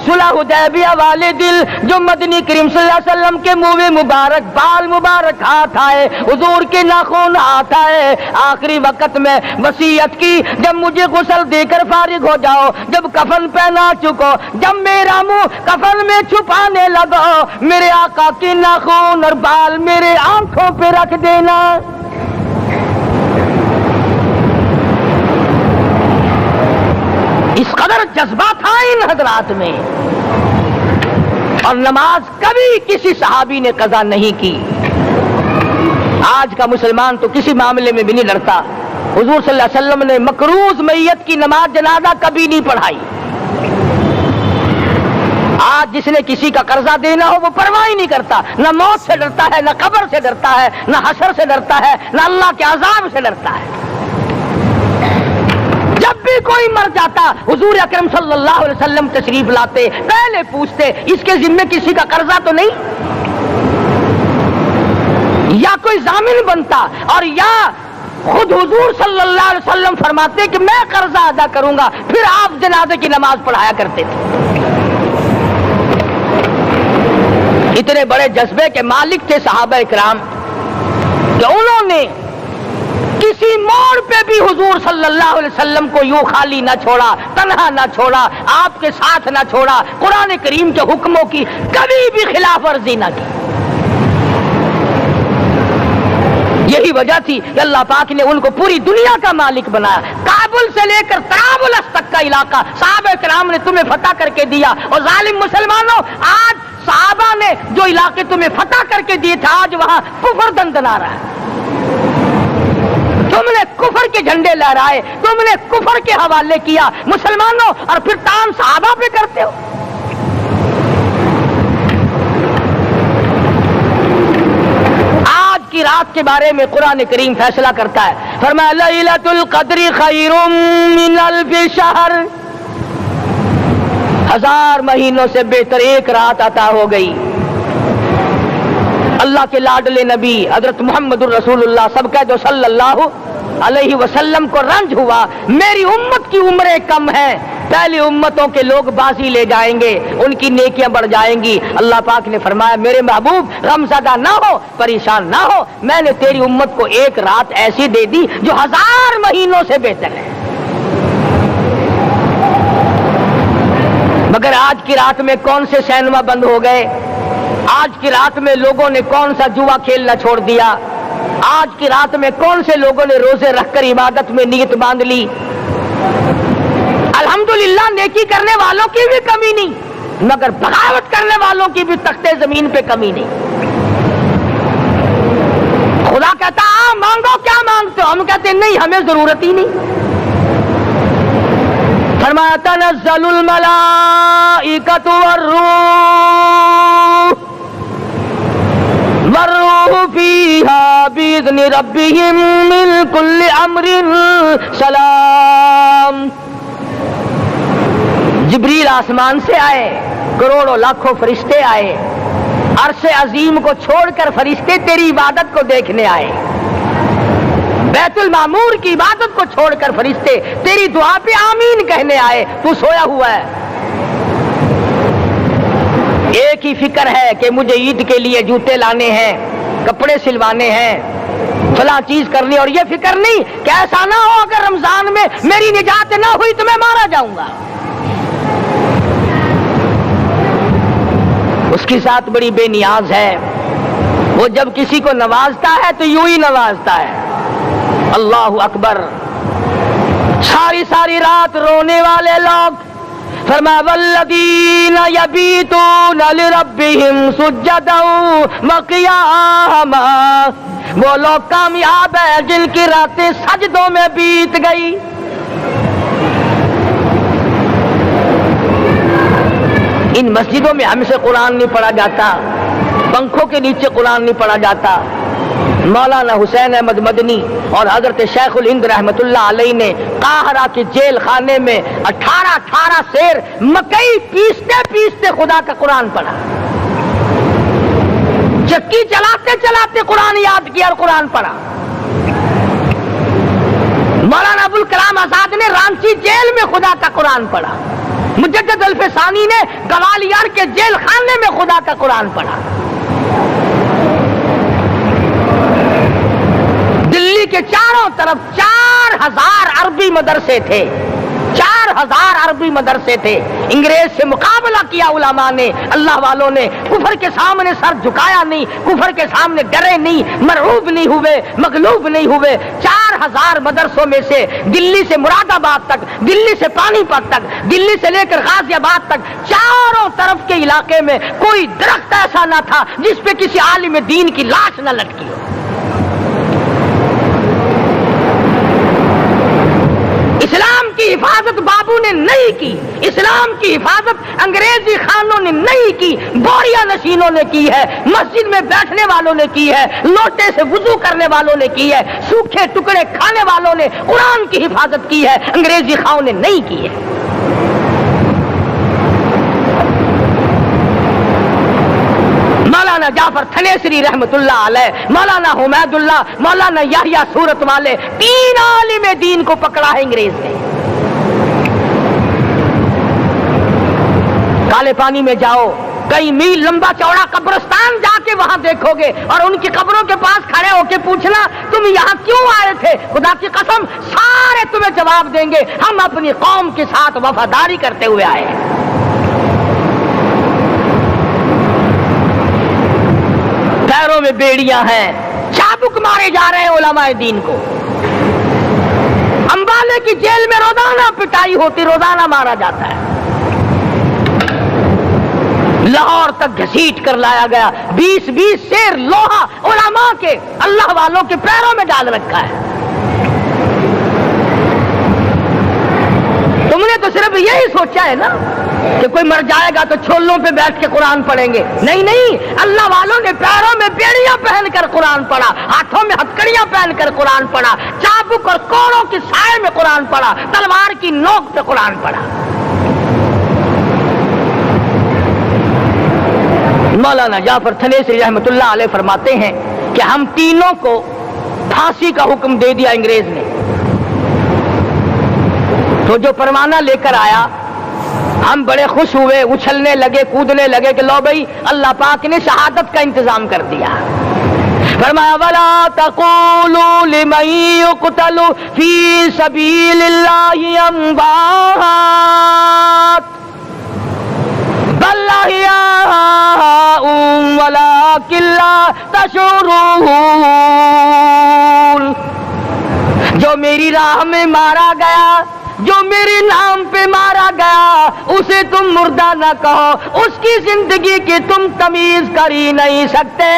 صلح حدیبیہ والے دل جو مدنی کریم صلی اللہ علیہ وسلم کے منہ مبارک بال مبارک ہاتھ آئے, حضور کے ناخن ہاتھ آئے, آخری وقت میں وصیت کی جب مجھے غسل دے کر فارغ ہو جاؤ, جب کفن پہنا چکو, جب میرا منہ کفن میں چھپانے لگو, میرے آقا کے ناخن اور بال میرے آنکھوں پہ رکھ دینا. اس قدر جذبہ تھا ان حضرات میں. اور نماز کبھی کسی صحابی نے قضا نہیں کی. آج کا مسلمان تو کسی معاملے میں بھی نہیں ڈرتا. حضور صلی اللہ علیہ وسلم نے مکروز میت کی نماز جنازہ کبھی نہیں پڑھائی. آج جس نے کسی کا قرضہ دینا ہو وہ پرواہ ہی نہیں کرتا, نہ موت سے ڈرتا ہے, نہ قبر سے ڈرتا ہے, نہ حشر سے ڈرتا ہے, نہ اللہ کے عذاب سے ڈرتا ہے. کوئی مر جاتا حضور اکرم صلی اللہ علیہ وسلم تشریف لاتے، پہلے پوچھتے اس کے ذمے کسی کا قرضہ تو نہیں، یا کوئی ضامن بنتا، اور یا خود حضور صلی اللہ علیہ وسلم فرماتے کہ میں قرضہ ادا کروں گا، پھر آپ جنازے کی نماز پڑھایا کرتے تھے۔ اتنے بڑے جذبے کے مالک تھے صحابہ کرام کہ انہوں نے کسی موڑ پہ بھی حضور صلی اللہ علیہ وسلم کو یوں خالی نہ چھوڑا، تنہا نہ چھوڑا، آپ کے ساتھ نہ چھوڑا، قرآن کریم کے حکموں کی کبھی بھی خلاف ورزی نہ کی۔ یہی وجہ تھی کہ اللہ پاک نے ان کو پوری دنیا کا مالک بنایا، کابل سے لے کر طرابلس تک کا علاقہ صحابہ کرام نے تمہیں فتح کر کے دیا۔ اور ظالم مسلمانوں، آج صحابہ نے جو علاقے تمہیں فتح کر کے دیے تھے، آج وہاں کفر دندنا رہا ہے۔ تم نے کفر کے جھنڈے لہرائے، تم نے کفر کے حوالے کیا مسلمانوں، اور پھر تان صحابہ پہ کرتے ہو۔ آج کی رات کے بارے میں قرآن کریم فیصلہ کرتا ہے، فرمایا لیلۃ القدر خیر من الف شہر، 1000 مہینوں سے بہتر ایک رات عطا ہو گئی۔ اللہ کے لاڈلے نبی حضرت محمد الرسول اللہ سب کہہ دو صلی اللہ علیہ وسلم کو رنج ہوا، میری امت کی عمریں کم ہیں، پہلی امتوں کے لوگ بازی لے جائیں گے، ان کی نیکیاں بڑھ جائیں گی۔ اللہ پاک نے فرمایا میرے محبوب غمزدہ نہ ہو، پریشان نہ ہو، میں نے تیری امت کو ایک رات ایسی دے دی جو 1000 مہینوں سے بہتر ہے۔ مگر آج کی رات میں کون سے سینما بند ہو گئے، آج کی رات میں لوگوں نے کون سا جوا کھیلنا چھوڑ دیا، آج کی رات میں کون سے لوگوں نے روزے رکھ کر عبادت میں نیت باندھ لی۔ الحمدللہ نیکی کرنے والوں کی بھی کمی نہیں، مگر بغاوت کرنے والوں کی بھی تختے زمین پہ کمی نہیں۔ خدا کہتا مانگو کیا مانگتے ہو، ہم کہتے نہیں ہمیں ضرورت ہی نہیں۔ فرمایا تنزل الملائکۃ والروح فیہا بإذن ربہم من کل امر سلام۔ جبریل آسمان سے آئے، کروڑوں لاکھوں فرشتے آئے، عرش عظیم کو چھوڑ کر فرشتے تیری عبادت کو دیکھنے آئے، بیت المعمور کی عبادت کو چھوڑ کر فرشتے تیری دعا پہ آمین کہنے آئے، تو سویا ہوا ہے۔ ایک ہی فکر ہے کہ مجھے عید کے لیے جوتے لانے ہیں، کپڑے سلوانے ہیں، فلاں چیز کرنی، اور یہ فکر نہیں کہ ایسا نہ ہو اگر رمضان میں میری نجات نہ ہوئی تو میں مارا جاؤں گا۔ اس کی ذات بڑی بے نیاز ہے، وہ جب کسی کو نوازتا ہے تو یوں ہی نوازتا ہے۔ اللہ اکبر۔ ساری ساری رات رونے والے لوگ، فرمایا والذین یبیتون لربہم سجدا وقیاما، وہ لوگ کامیاب ہیں جن کی راتیں سجدوں میں بیت گئی۔ ان مسجدوں میں ہم سے قرآن نہیں پڑھا جاتا، پنکھوں کے نیچے قرآن نہیں پڑھا جاتا۔ مولانا حسین احمد مدنی اور حضرت شیخ الہند رحمت اللہ علیہ نے قاہرہ کے جیل خانے میں 18 سیر مکئی پیستے پیستے خدا کا قرآن پڑھا، چکی چلاتے چلاتے قرآن یاد کیا اور قرآن پڑھا۔ مولانا ابوالکلام آزاد نے رانچی جیل میں خدا کا قرآن پڑھا، مجدد الفسانی نے گوالیار کے جیل خانے میں خدا کا قرآن پڑھا۔ دلی کے چاروں طرف 4000 عربی مدرسے تھے، 4000 عربی مدرسے تھے۔ انگریز سے مقابلہ کیا علماء نے، اللہ والوں نے، کفر کے سامنے سر جھکایا نہیں، کفر کے سامنے ڈرے نہیں، مرعوب نہیں ہوئے، مغلوب نہیں ہوئے۔ 4000 مدرسوں میں سے دلی سے مراد آباد تک، دلی سے پانی پت تک، دلی سے لے کر غازی آباد تک، چاروں طرف کے علاقے میں کوئی درخت ایسا نہ تھا جس پہ کسی عالم دین کی لاش نہ لٹکی ہو۔ اسلام کی حفاظت بابو نے نہیں کی، اسلام کی حفاظت انگریزی خانوں نے نہیں کی، بوریہ نشینوں نے کی ہے، مسجد میں بیٹھنے والوں نے کی ہے، لوٹے سے وضو کرنے والوں نے کی ہے، سوکھے ٹکڑے کھانے والوں نے قرآن کی حفاظت کی ہے، انگریزی خانوں نے نہیں کی ہے۔ مولانا جعفر تھنیسری رحمت اللہ علیہ، مولانا حمید اللہ، مولانا یحییٰ صورت والے، 3 عالم دین کو پکڑا ہے انگریز نے۔ کالے پانی میں جاؤ، کئی میل لمبا چوڑا قبرستان جا کے وہاں دیکھو گے اور ان کی قبروں کے پاس کھڑے ہو کے پوچھنا تم یہاں کیوں آئے تھے، خدا کی قسم سارے تمہیں جواب دیں گے ہم اپنی قوم کے ساتھ وفاداری کرتے ہوئے آئے ہیں۔ پیروں میں بیڑیاں ہیں، چابک مارے جا رہے ہیں علماء دین کو۔ امبالے کی جیل میں روزانہ پٹائی ہوتی، روزانہ مارا جاتا ہے۔ لاہور تک گھسیٹ کر لایا گیا، 20 سیر لوہا علماء کے، اللہ والوں کے پیروں میں ڈال رکھا ہے۔ تم نے تو صرف یہی سوچا ہے نا کہ کوئی مر جائے گا تو چھولوں پہ بیٹھ کے قرآن پڑھیں گے، نہیں نہیں، اللہ والوں نے پیروں میں بیڑیاں پہن کر قرآن پڑھا، ہاتھوں میں ہتکڑیاں پہن کر قرآن پڑھا، چابک اور کوڑوں کی سائے میں قرآن پڑھا، تلوار کی نوک پہ قرآن پڑھا۔ مولانا جعفر تھنیسری رحمت اللہ علیہ فرماتے ہیں کہ ہم تینوں کو پھانسی کا حکم دے دیا انگریز نے، تو جو پروانہ لے کر آیا ہم بڑے خوش ہوئے، اچھلنے لگے، کودنے لگے کہ لو بھائی اللہ پاک نے شہادت کا انتظام کر دیا۔ فرمایا وَلَا تَقُولُوا لِمَن يُقْتَلُ فِي سَبِيلِ اللَّهِ أَمْوَاتٌ بَلْ أَحْيَاءٌ وَلَٰكِن لَّا تَشْعُرُونَ۔ جو میری راہ میں مارا گیا، جو میرے نام پہ مارا گیا، اسے تم مردہ نہ کہو، اس کی زندگی کی تم تمیز کر ہی نہیں سکتے۔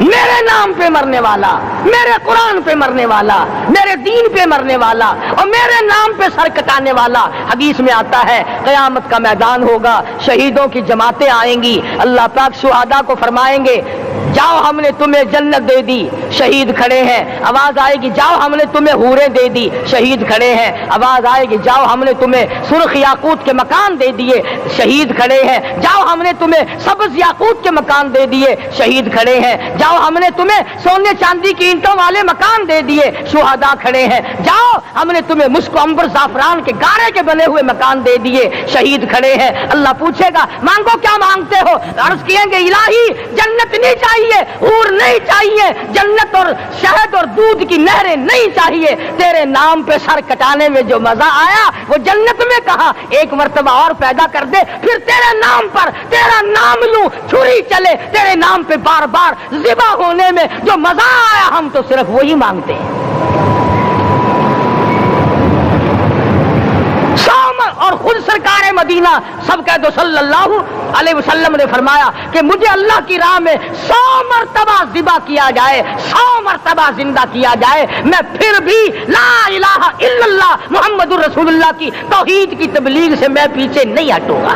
میرے نام پہ مرنے والا، میرے قرآن پہ مرنے والا، میرے دین پہ مرنے والا اور میرے نام پہ سر کٹانے والا، حدیث میں آتا ہے قیامت کا میدان ہوگا، شہیدوں کی جماعتیں آئیں گی، اللہ پاک شہداء کو فرمائیں گے جاؤ ہم نے تمہیں جنت دے دی، شہید کھڑے ہیں، آواز آئے گی جاؤ ہم نے تمہیں حوریں دے دی، شہید کھڑے ہیں، آواز آئے گی جاؤ ہم نے تمہیں سرخ یاقوت کے مکان دے دیے، شہید کھڑے ہیں، جاؤ ہم نے تمہیں سبز یاقوت کے مکان دے دیے، شہید کھڑے ہیں، جاؤ ہم نے تمہیں سونے چاندی کی اینٹوں والے مکان دے دیے، شہداء کھڑے ہیں، جاؤ ہم نے تمہیں مشک و عنبر زعفران کے گارے کے بنے ہوئے مکان دے دیے، شہید کھڑے ہیں۔ اللہ پوچھے گا مانگو کیا مانگتے ہو، عرض کیے گے الہی جنت نہیں چاہیے، حور نہیں چاہیے، جنت اور شہد اور دودھ کی نہریں نہیں چاہیے، تیرے نام پہ سر کٹانے میں جو مزہ آیا وہ جنت میں کہا، ایک مرتبہ اور پیدا کر دے، پھر تیرے نام پر تیرا نام لوں، چھری چلے تیرے نام پہ بار بار ذبح ہونے میں جو مزہ آیا، ہم تو صرف وہی مانگتے ہیں۔ اور خود سرکار مدینہ سب کہہ دو صلی اللہ علیہ وسلم نے فرمایا کہ مجھے اللہ کی راہ میں 100 مرتبہ ذبح کیا جائے، 100 مرتبہ زندہ کیا جائے، میں پھر بھی لا الہ الا اللہ محمد الرسول اللہ کی توحید کی تبلیغ سے میں پیچھے نہیں ہٹوں گا۔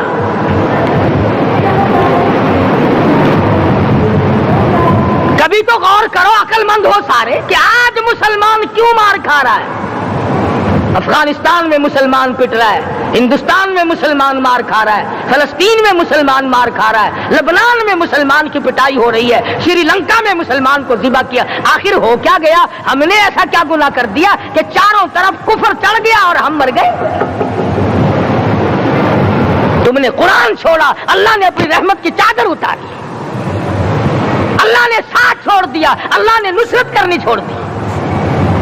کبھی تو غور کرو عقل مند ہو سارے کہ آج مسلمان کیوں مار کھا رہا ہے؟ افغانستان میں مسلمان پٹ رہا ہے، ہندوستان میں مسلمان مار کھا رہا ہے، فلسطین میں مسلمان مار کھا رہا ہے، لبنان میں مسلمان کی پٹائی ہو رہی ہے، شری لنکا میں مسلمان کو ذبح کیا، آخر ہو کیا گیا؟ ہم نے ایسا کیا گناہ کر دیا کہ چاروں طرف کفر چڑھ گیا اور ہم مر گئے؟ تم نے قرآن چھوڑا، اللہ نے اپنی رحمت کی چادر اتاری، اللہ نے ساتھ چھوڑ دیا، اللہ نے نصرت کرنی چھوڑ دی،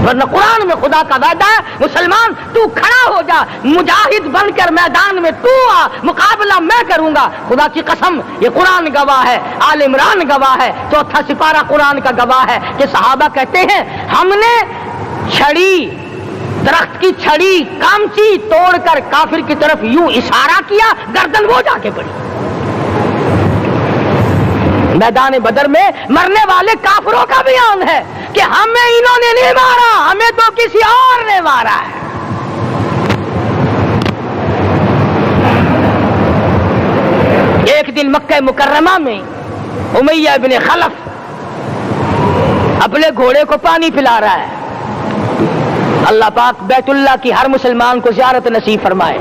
ورنہ قرآن میں خدا کا وعدہ ہے مسلمان تو کھڑا ہو جا، مجاہد بن کر میدان میں تو آ، مقابلہ میں کروں گا۔ خدا کی قسم یہ قرآن گواہ ہے، آل عمران گواہ ہے، چوتھا سپارہ قرآن کا گواہ ہے کہ صحابہ کہتے ہیں ہم نے چھڑی، درخت کی چھڑی کامچی توڑ کر کافر کی طرف یوں اشارہ کیا، گردن وہ جا کے پڑی۔ میدان بدر میں مرنے والے کافروں کا بیان ہے، کہ ہمیں انہوں نے نہیں مارا، ہمیں تو کسی اور نے مارا ہے۔ ایک دن مکہ مکرمہ میں امیہ ابن خلف اپنے گھوڑے کو پانی پلا رہا ہے۔ اللہ پاک بیت اللہ کی ہر مسلمان کو زیارت نصیب فرمائے۔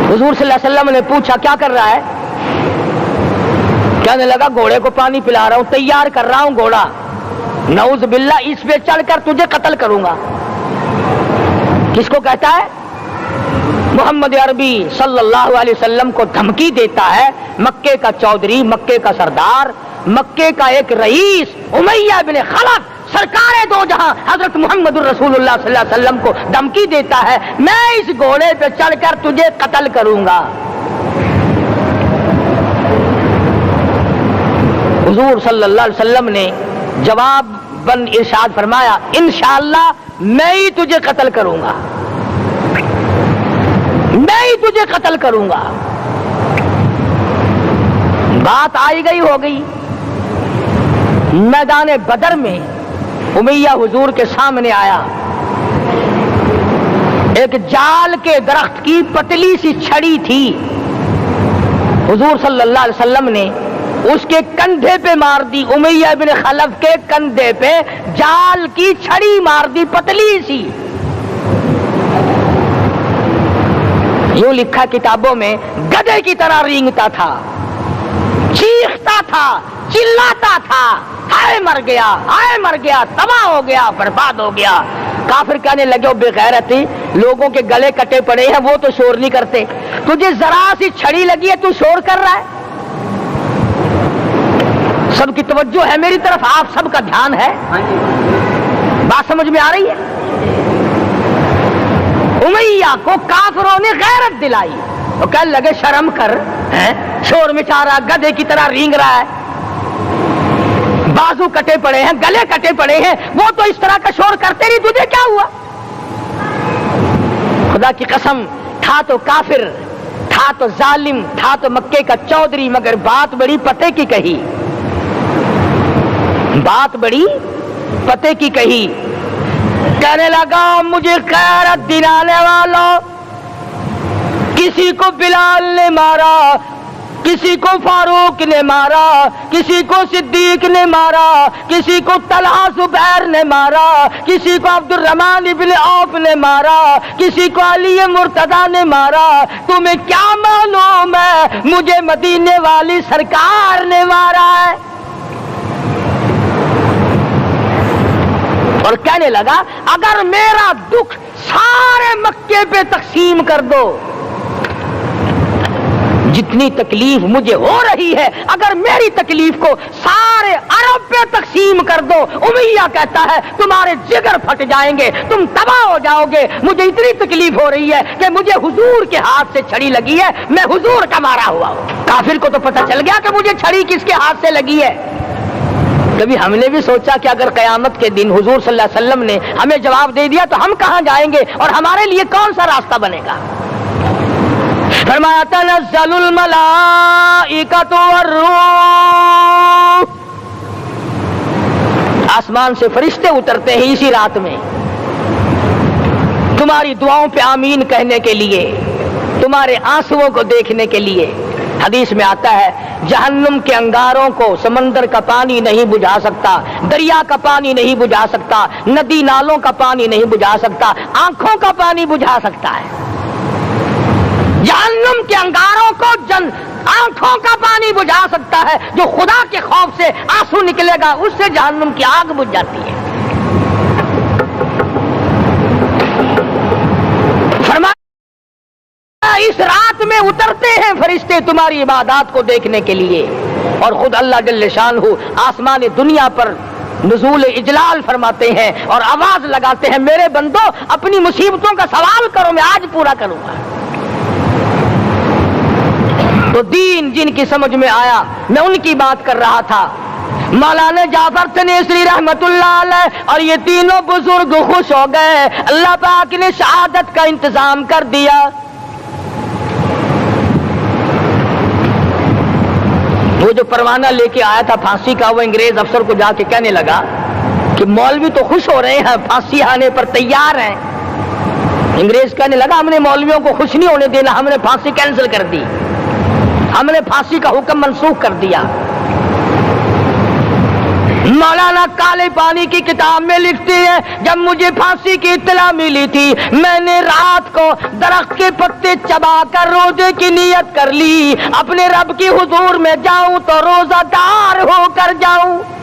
حضور صلی اللہ علیہ وسلم نے پوچھا کیا کر رہا ہے؟ کہنے لگا گھوڑے کو پانی پلا رہا ہوں، تیار کر رہا ہوں گھوڑا، نعوذ باللہ اس پہ چڑھ کر تجھے قتل کروں گا۔ کس کو کہتا ہے؟ محمد عربی صلی اللہ علیہ وسلم کو دھمکی دیتا ہے۔ مکے کا چودھری، مکے کا سردار، مکے کا ایک رئیس امیہ بن خلف سرکار دو جہاں حضرت محمد الرسول اللہ صلی اللہ علیہ وسلم کو دھمکی دیتا ہے میں اس گھوڑے پہ چڑھ کر تجھے قتل کروں گا۔ حضور صلی اللہ علیہ وسلم نے جواب بند ارشاد فرمایا انشاءاللہ میں ہی تجھے قتل کروں گا، میں ہی تجھے قتل کروں گا۔ بات آئی گئی ہو گئی۔ میدان بدر میں امیہ حضور کے سامنے آیا، ایک جال کے درخت کی پتلی سی چھڑی تھی، حضور صلی اللہ علیہ وسلم نے اس کے کندھے پہ مار دی، امیہ بن خلف کے کندھے پہ جال کی چھڑی مار دی پتلی سی۔ یوں لکھا کتابوں میں گدھے کی طرح رینگتا تھا، چیختا تھا، چلاتا تھا، ہائے مر گیا، ہائے مر گیا، تباہ ہو گیا، برباد ہو گیا۔ کافر کہنے لگے بے غیرتی، لوگوں کے گلے کٹے پڑے ہیں وہ تو شور نہیں کرتے، تجھے ذرا سی چھڑی لگی ہے تو شور کر رہا ہے۔ سب کی توجہ ہے میری طرف، آپ سب کا دھیان ہے، بات سمجھ میں آ رہی ہے؟ امیہ کو کافروں نے غیرت دلائی، وہ کہنے لگے شرم کر، شور مچا رہا، گدھے کی طرح رینگ رہا ہے، بازو کٹے پڑے ہیں، گلے کٹے پڑے ہیں، وہ تو اس طرح کا شور کرتے نہیں، تجھے کیا ہوا؟ خدا کی قسم، تھا تو کافر، تھا تو ظالم، تھا تو مکے کا چودھری، مگر بات بڑی پتے کی کہی، بات بڑی پتے کی کہی۔ کہنے لگا مجھے غیرت دلانے والوں، کسی کو بلال نے مارا، کسی کو فاروق نے مارا، کسی کو صدیق نے مارا، کسی کو طلحہ زبیر نے مارا، کسی کو عبد الرحمن ابن عوف نے مارا، کسی کو علی مرتضی نے مارا، تمہیں کیا معلوم ہے مجھے مدینے والی سرکار نے مارا ہے؟ اور کہنے لگا اگر میرا دکھ سارے مکے پہ تقسیم کر دو، جتنی تکلیف مجھے ہو رہی ہے اگر میری تکلیف کو سارے عرب پہ تقسیم کر دو، امیہ کہتا ہے تمہارے جگر پھٹ جائیں گے، تم تباہ ہو جاؤ گے۔ مجھے اتنی تکلیف ہو رہی ہے کہ مجھے حضور کے ہاتھ سے چھڑی لگی ہے، میں حضور کا مارا ہوا ہوں۔ کافر کو تو پتہ چل گیا کہ مجھے چھڑی کس کے ہاتھ سے لگی ہے۔ کبھی ہم نے بھی سوچا کہ اگر قیامت کے دن حضور صلی اللہ علیہ وسلم نے ہمیں جواب دے دیا تو ہم کہاں جائیں گے اور ہمارے لیے کون سا راستہ بنے گا؟ فرمایا تنزل الملائکۃ والروح، آسمان سے فرشتے اترتے ہیں اسی رات میں تمہاری دعاؤں پہ آمین کہنے کے لیے، تمہارے آنسوؤں کو دیکھنے کے لیے۔ حدیث میں آتا ہے جہنم کے انگاروں کو سمندر کا پانی نہیں بجھا سکتا، دریا کا پانی نہیں بجھا سکتا، ندی نالوں کا پانی نہیں بجھا سکتا، آنکھوں کا پانی بجھا سکتا ہے۔ جہنم کے انگاروں کو آنکھوں کا پانی بجھا سکتا ہے، جو خدا کے خوف سے آنسو نکلے گا اس سے جہنم کی آگ بجھ جاتی ہے۔ اس رات میں اترتے ہیں فرشتے تمہاری عبادات کو دیکھنے کے لیے، اور خود اللہ جل شانہ آسمان دنیا پر نزول اجلال فرماتے ہیں اور آواز لگاتے ہیں میرے بندو اپنی مصیبتوں کا سوال کرو، میں آج پورا کروں گا۔ تو دین جن کی سمجھ میں آیا، میں ان کی بات کر رہا تھا، مولانا جعفر تنیسری رحمت اللہ علیہ اور یہ تینوں بزرگ خوش ہو گئے، اللہ پاک نے شہادت کا انتظام کر دیا۔ وہ جو پروانہ لے کے آیا تھا پھانسی کا، وہ انگریز افسر کو جا کے کہنے لگا کہ مولوی تو خوش ہو رہے ہیں، پھانسی آنے پر تیار ہیں۔ انگریز کہنے لگا ہم نے مولویوں کو خوش نہیں ہونے دینا، ہم نے پھانسی کینسل کر دی، ہم نے پھانسی کا حکم منسوخ کر دیا۔ مولانا کالے پانی کی کتاب میں لکھتے ہیں جب مجھے پھانسی کی اطلاع ملی تھی میں نے رات کو درخت کے پتے چبا کر روزے کی نیت کر لی، اپنے رب کی حضور میں جاؤں تو روزہ دار ہو کر جاؤں۔